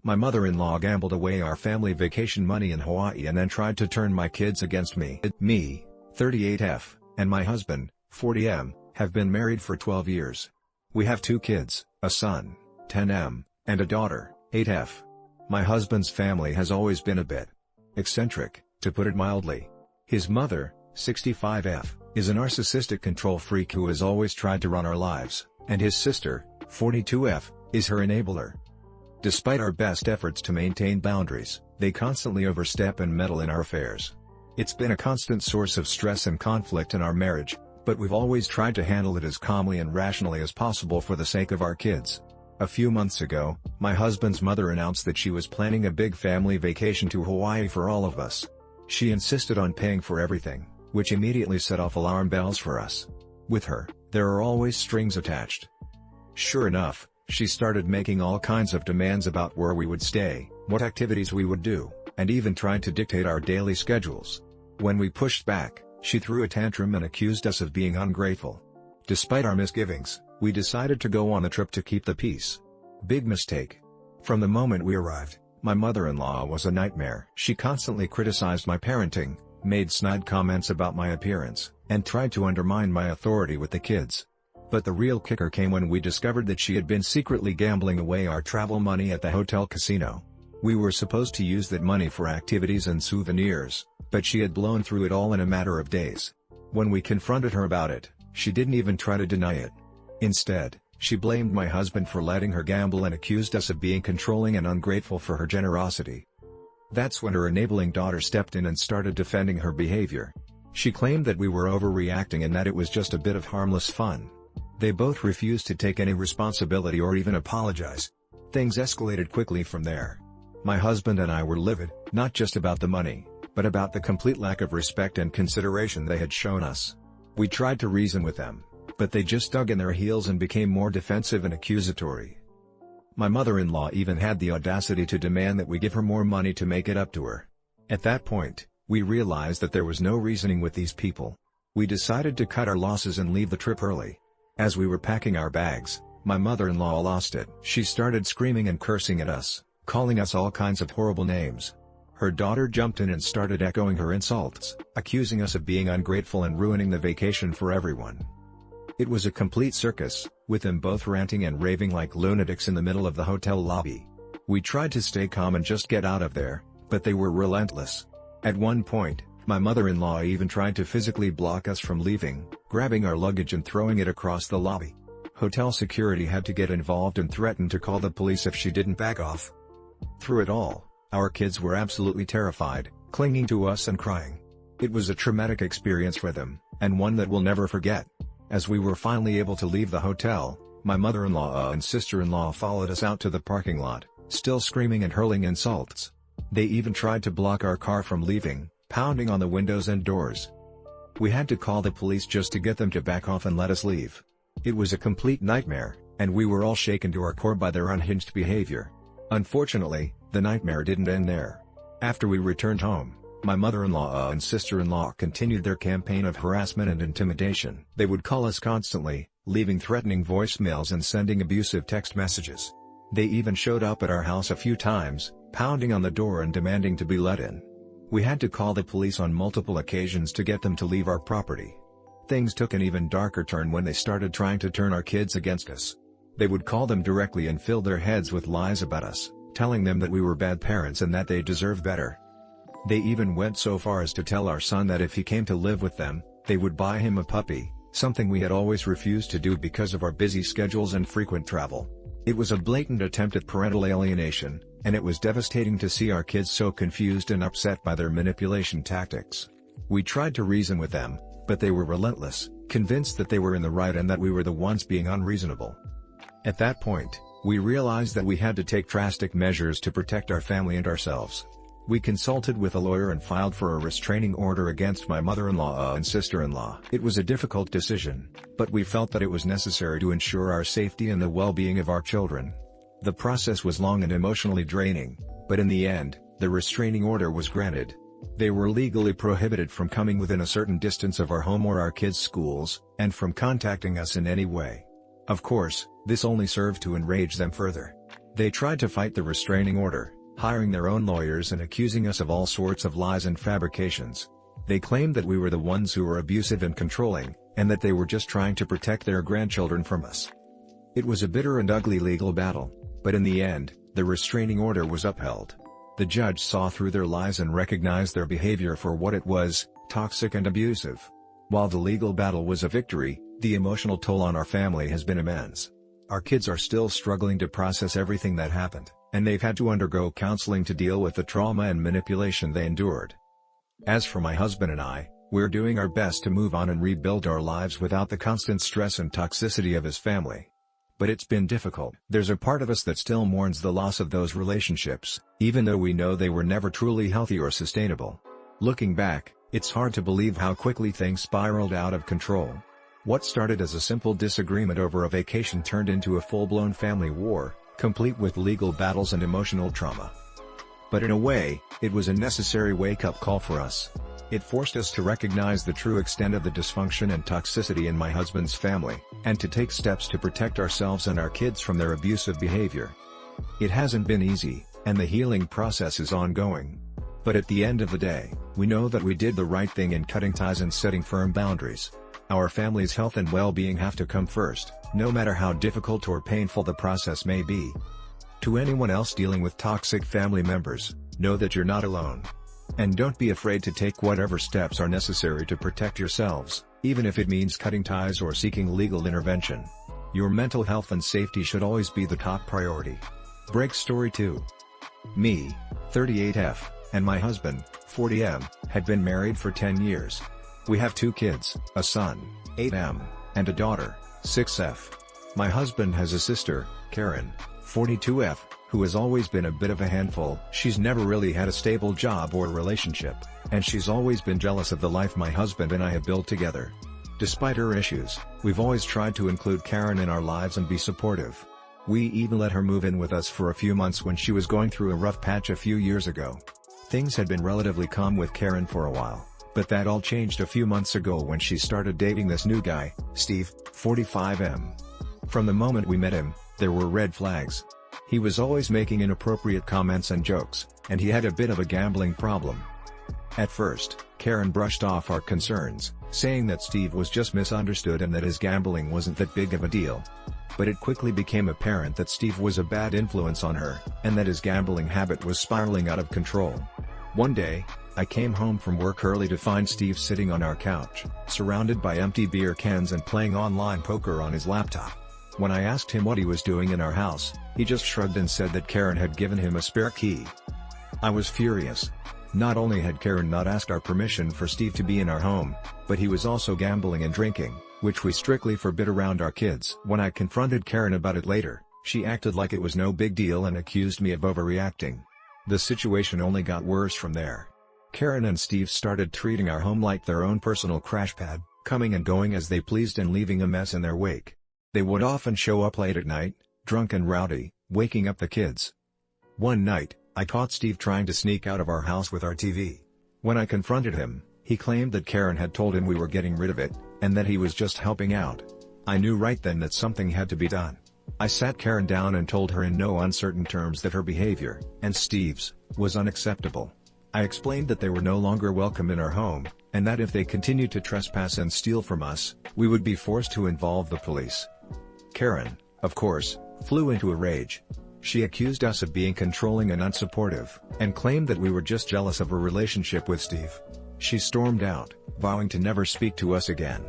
My mother-in-law gambled away our family vacation money in Hawaii and then tried to turn my kids against me. Me, 38F, and my husband, 40M, have been married for 12 years. We have 2 kids, a son, 10M, and a daughter, 8F. My husband's family has always been a bit eccentric, to put it mildly. His mother, 65F, is a narcissistic control freak who has always tried to run our lives, and his sister, 42F, is her enabler. Despite our best efforts to maintain boundaries, they constantly overstep and meddle in our affairs. It's been a constant source of stress and conflict in our marriage, but we've always tried to handle it as calmly and rationally as possible for the sake of our kids. A few months ago, my husband's mother announced that she was planning a big family vacation to Hawaii for all of us. She insisted on paying for everything, which immediately set off alarm bells for us. With her, there are always strings attached. Sure enough, she started making all kinds of demands about where we would stay, what activities we would do, and even tried to dictate our daily schedules. When we pushed back, she threw a tantrum and accused us of being ungrateful. Despite our misgivings, we decided to go on the trip to keep the peace. Big mistake. From the moment we arrived, my mother-in-law was a nightmare. She constantly criticized my parenting, made snide comments about my appearance, and tried to undermine my authority with the kids. But the real kicker came when we discovered that she had been secretly gambling away our travel money at the hotel casino. We were supposed to use that money for activities and souvenirs, but she had blown through it all in a matter of days. When we confronted her about it, she didn't even try to deny it. Instead, she blamed my husband for letting her gamble and accused us of being controlling and ungrateful for her generosity. That's when her enabling daughter stepped in and started defending her behavior. She claimed that we were overreacting and that it was just a bit of harmless fun. They both refused to take any responsibility or even apologize. Things escalated quickly from there. My husband and I were livid, not just about the money, but about the complete lack of respect and consideration they had shown us. We tried to reason with them, but they just dug in their heels and became more defensive and accusatory. My mother-in-law even had the audacity to demand that we give her more money to make it up to her. At that point, we realized that there was no reasoning with these people. We decided to cut our losses and leave the trip early. As we were packing our bags, my mother-in-law lost it. She started screaming and cursing at us, calling us all kinds of horrible names. Her daughter jumped in and started echoing her insults, accusing us of being ungrateful and ruining the vacation for everyone. It was a complete circus, with them both ranting and raving like lunatics in the middle of the hotel lobby. We tried to stay calm and just get out of there, but they were relentless. At one point, my mother-in-law even tried to physically block us from leaving, grabbing our luggage and throwing it across the lobby. Hotel security had to get involved and threatened to call the police if she didn't back off. Through it all, our kids were absolutely terrified, clinging to us and crying. It was a traumatic experience for them, and one that we'll never forget. As we were finally able to leave the hotel, my mother-in-law and sister-in-law followed us out to the parking lot, still screaming and hurling insults. They even tried to block our car from leaving, pounding on the windows and doors. We had to call the police just to get them to back off and let us leave. It was a complete nightmare, and we were all shaken to our core by their unhinged behavior. Unfortunately, the nightmare didn't end there. After we returned home, my mother-in-law and sister-in-law continued their campaign of harassment and intimidation. They would call us constantly, leaving threatening voicemails and sending abusive text messages. They even showed up at our house a few times, pounding on the door and demanding to be let in. We had to call the police on multiple occasions to get them to leave our property. Things took an even darker turn when they started trying to turn our kids against us. They would call them directly and fill their heads with lies about us, telling them that we were bad parents and that they deserve better. They even went so far as to tell our son that if he came to live with them, they would buy him a puppy, something we had always refused to do because of our busy schedules and frequent travel. It was a blatant attempt at parental alienation, and it was devastating to see our kids so confused and upset by their manipulation tactics. We tried to reason with them, but they were relentless, convinced that they were in the right and that we were the ones being unreasonable. At that point, we realized that we had to take drastic measures to protect our family and ourselves. We consulted with a lawyer and filed for a restraining order against my mother-in-law and sister-in-law. It was a difficult decision, but we felt that it was necessary to ensure our safety and the well-being of our children. The process was long and emotionally draining, but in the end, the restraining order was granted. They were legally prohibited from coming within a certain distance of our home or our kids' schools, and from contacting us in any way. Of course, this only served to enrage them further. They tried to fight the restraining order, hiring their own lawyers and accusing us of all sorts of lies and fabrications. They claimed that we were the ones who were abusive and controlling, and that they were just trying to protect their grandchildren from us. It was a bitter and ugly legal battle, but in the end, the restraining order was upheld. The judge saw through their lies and recognized their behavior for what it was, toxic and abusive. While the legal battle was a victory, the emotional toll on our family has been immense. Our kids are still struggling to process everything that happened, and they've had to undergo counseling to deal with the trauma and manipulation they endured. As for my husband and I, we're doing our best to move on and rebuild our lives without the constant stress and toxicity of his family. But it's been difficult. There's a part of us that still mourns the loss of those relationships, even though we know they were never truly healthy or sustainable. Looking back, it's hard to believe how quickly things spiraled out of control. What started as a simple disagreement over a vacation turned into a full-blown family war, complete with legal battles and emotional trauma. But in a way, it was a necessary wake-up call for us. It forced us to recognize the true extent of the dysfunction and toxicity in my husband's family, and to take steps to protect ourselves and our kids from their abusive behavior. It hasn't been easy, and the healing process is ongoing. But at the end of the day, we know that we did the right thing in cutting ties and setting firm boundaries. Our family's health and well-being have to come first, no matter how difficult or painful the process may be. To anyone else dealing with toxic family members, know that you're not alone. And don't be afraid to take whatever steps are necessary to protect yourselves, even if it means cutting ties or seeking legal intervention. Your mental health and safety should always be the top priority. Break story 2. Me, 38F, and my husband, 40M, had been married for 10 years. We have 2 kids, a son, 8M, and a daughter, 6F. My husband has a sister, Karen, 42F, who has always been a bit of a handful. She's never really had a stable job or relationship, and she's always been jealous of the life my husband and I have built together. Despite her issues, we've always tried to include Karen in our lives and be supportive. We even let her move in with us for a few months when she was going through a rough patch a few years ago. Things had been relatively calm with Karen for a while, but that all changed a few months ago when she started dating this new guy, Steve, 45M. From the moment we met him, there were red flags. He was always making inappropriate comments and jokes, and he had a bit of a gambling problem. At first, Karen brushed off our concerns, saying that Steve was just misunderstood and that his gambling wasn't that big of a deal. But it quickly became apparent that Steve was a bad influence on her, and that his gambling habit was spiraling out of control. One day, I came home from work early to find Steve sitting on our couch, surrounded by empty beer cans and playing online poker on his laptop. When I asked him what he was doing in our house, he just shrugged and said that Karen had given him a spare key. I was furious. Not only had Karen not asked our permission for Steve to be in our home, but he was also gambling and drinking, which we strictly forbid around our kids. When I confronted Karen about it later, she acted like it was no big deal and accused me of overreacting. The situation only got worse from there. Karen and Steve started treating our home like their own personal crash pad, coming and going as they pleased and leaving a mess in their wake. They would often show up late at night, drunk and rowdy, waking up the kids. One night, I caught Steve trying to sneak out of our house with our TV. When I confronted him, he claimed that Karen had told him we were getting rid of it, and that he was just helping out. I knew right then that something had to be done. I sat Karen down and told her in no uncertain terms that her behavior, and Steve's, was unacceptable. I explained that they were no longer welcome in our home, and that if they continued to trespass and steal from us, we would be forced to involve the police. Karen, of course, flew into a rage. She accused us of being controlling and unsupportive, and claimed that we were just jealous of her relationship with Steve. She stormed out, vowing to never speak to us again.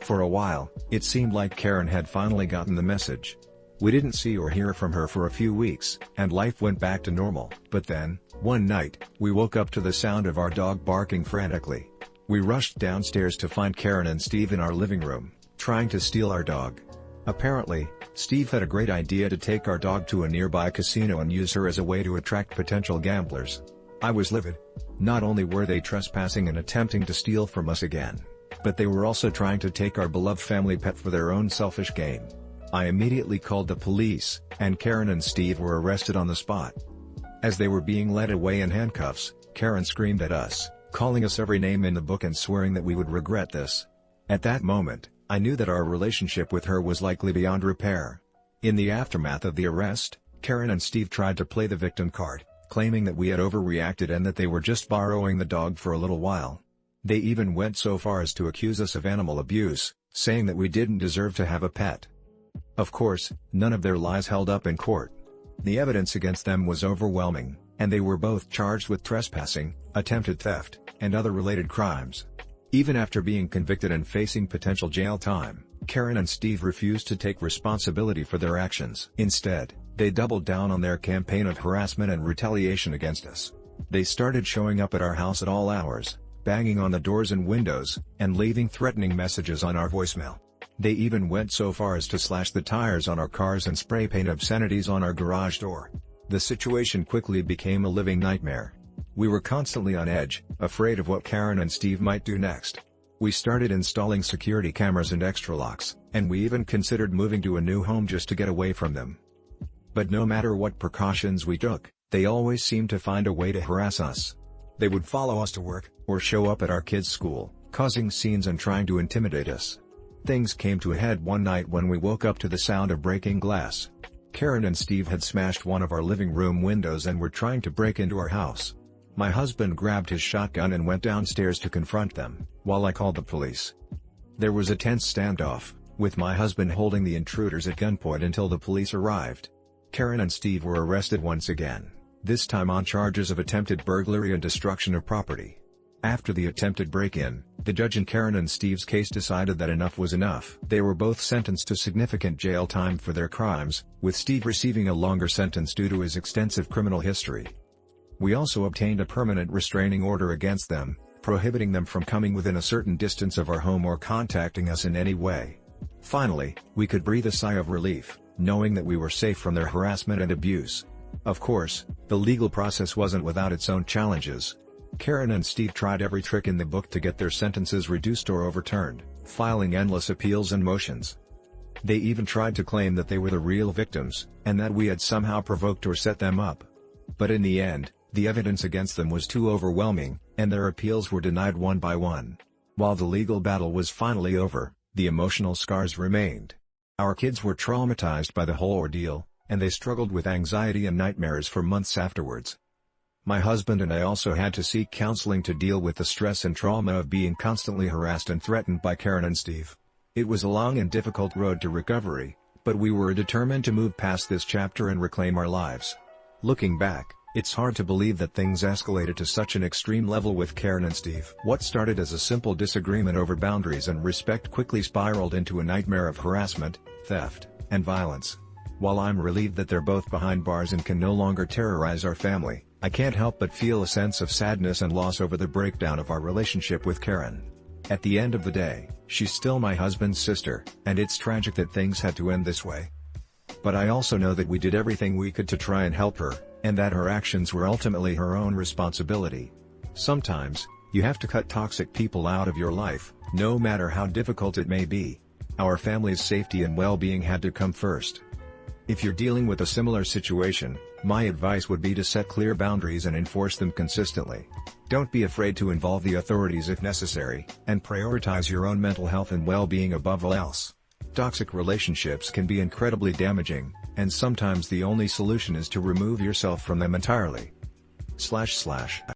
For a while, it seemed like Karen had finally gotten the message. We didn't see or hear from her for a few weeks, and life went back to normal. But then, one night, we woke up to the sound of our dog barking frantically. We rushed downstairs to find Karen and Steve in our living room, trying to steal our dog. Apparently, Steve had a great idea to take our dog to a nearby casino and use her as a way to attract potential gamblers. I was livid. Not only were they trespassing and attempting to steal from us again, but they were also trying to take our beloved family pet for their own selfish gain. I immediately called the police, and Karen and Steve were arrested on the spot. As they were being led away in handcuffs, Karen screamed at us, calling us every name in the book and swearing that we would regret this. At that moment, I knew that our relationship with her was likely beyond repair. In the aftermath of the arrest, Karen and Steve tried to play the victim card, claiming that we had overreacted and that they were just borrowing the dog for a little while. They even went so far as to accuse us of animal abuse, saying that we didn't deserve to have a pet. Of course, none of their lies held up in court. The evidence against them was overwhelming, and they were both charged with trespassing, attempted theft, and other related crimes. Even after being convicted and facing potential jail time, Karen and Steve refused to take responsibility for their actions. Instead, they doubled down on their campaign of harassment and retaliation against us. They started showing up at our house at all hours, banging on the doors and windows, and leaving threatening messages on our voicemail. They even went so far as to slash the tires on our cars and spray paint obscenities on our garage door. The situation quickly became a living nightmare. We were constantly on edge, afraid of what Karen and Steve might do next. We started installing security cameras and extra locks, and we even considered moving to a new home just to get away from them. But no matter what precautions we took, they always seemed to find a way to harass us. They would follow us to work, or show up at our kids' school, causing scenes and trying to intimidate us. Things came to a head one night when we woke up to the sound of breaking glass. Karen and Steve had smashed one of our living room windows and were trying to break into our house. My husband grabbed his shotgun and went downstairs to confront them, while I called the police. There was a tense standoff, with my husband holding the intruders at gunpoint until the police arrived. Karen and Steve were arrested once again, this time on charges of attempted burglary and destruction of property. After the attempted break-in, the judge in Karen and Steve's case decided that enough was enough. They were both sentenced to significant jail time for their crimes, with Steve receiving a longer sentence due to his extensive criminal history. We also obtained a permanent restraining order against them, prohibiting them from coming within a certain distance of our home or contacting us in any way. Finally, we could breathe a sigh of relief, knowing that we were safe from their harassment and abuse. Of course, the legal process wasn't without its own challenges. Karen and Steve tried every trick in the book to get their sentences reduced or overturned, filing endless appeals and motions. They even tried to claim that they were the real victims, and that we had somehow provoked or set them up. But in the end, the evidence against them was too overwhelming, and their appeals were denied one by one. While the legal battle was finally over, the emotional scars remained. Our kids were traumatized by the whole ordeal, and they struggled with anxiety and nightmares for months afterwards. My husband and I also had to seek counseling to deal with the stress and trauma of being constantly harassed and threatened by Karen and Steve. It was a long and difficult road to recovery, but we were determined to move past this chapter and reclaim our lives. Looking back, it's hard to believe that things escalated to such an extreme level with Karen and Steve. What started as a simple disagreement over boundaries and respect quickly spiraled into a nightmare of harassment, theft, and violence. While I'm relieved that they're both behind bars and can no longer terrorize our family, I can't help but feel a sense of sadness and loss over the breakdown of our relationship with Karen. At the end of the day, she's still my husband's sister, and it's tragic that things had to end this way. But I also know that we did everything we could to try and help her, and that her actions were ultimately her own responsibility. Sometimes, you have to cut toxic people out of your life, no matter how difficult it may be. Our family's safety and well-being had to come first. If you're dealing with a similar situation, my advice would be to set clear boundaries and enforce them consistently. Don't be afraid to involve the authorities if necessary, and prioritize your own mental health and well-being above all else. Toxic relationships can be incredibly damaging, and sometimes the only solution is to remove yourself from them entirely. /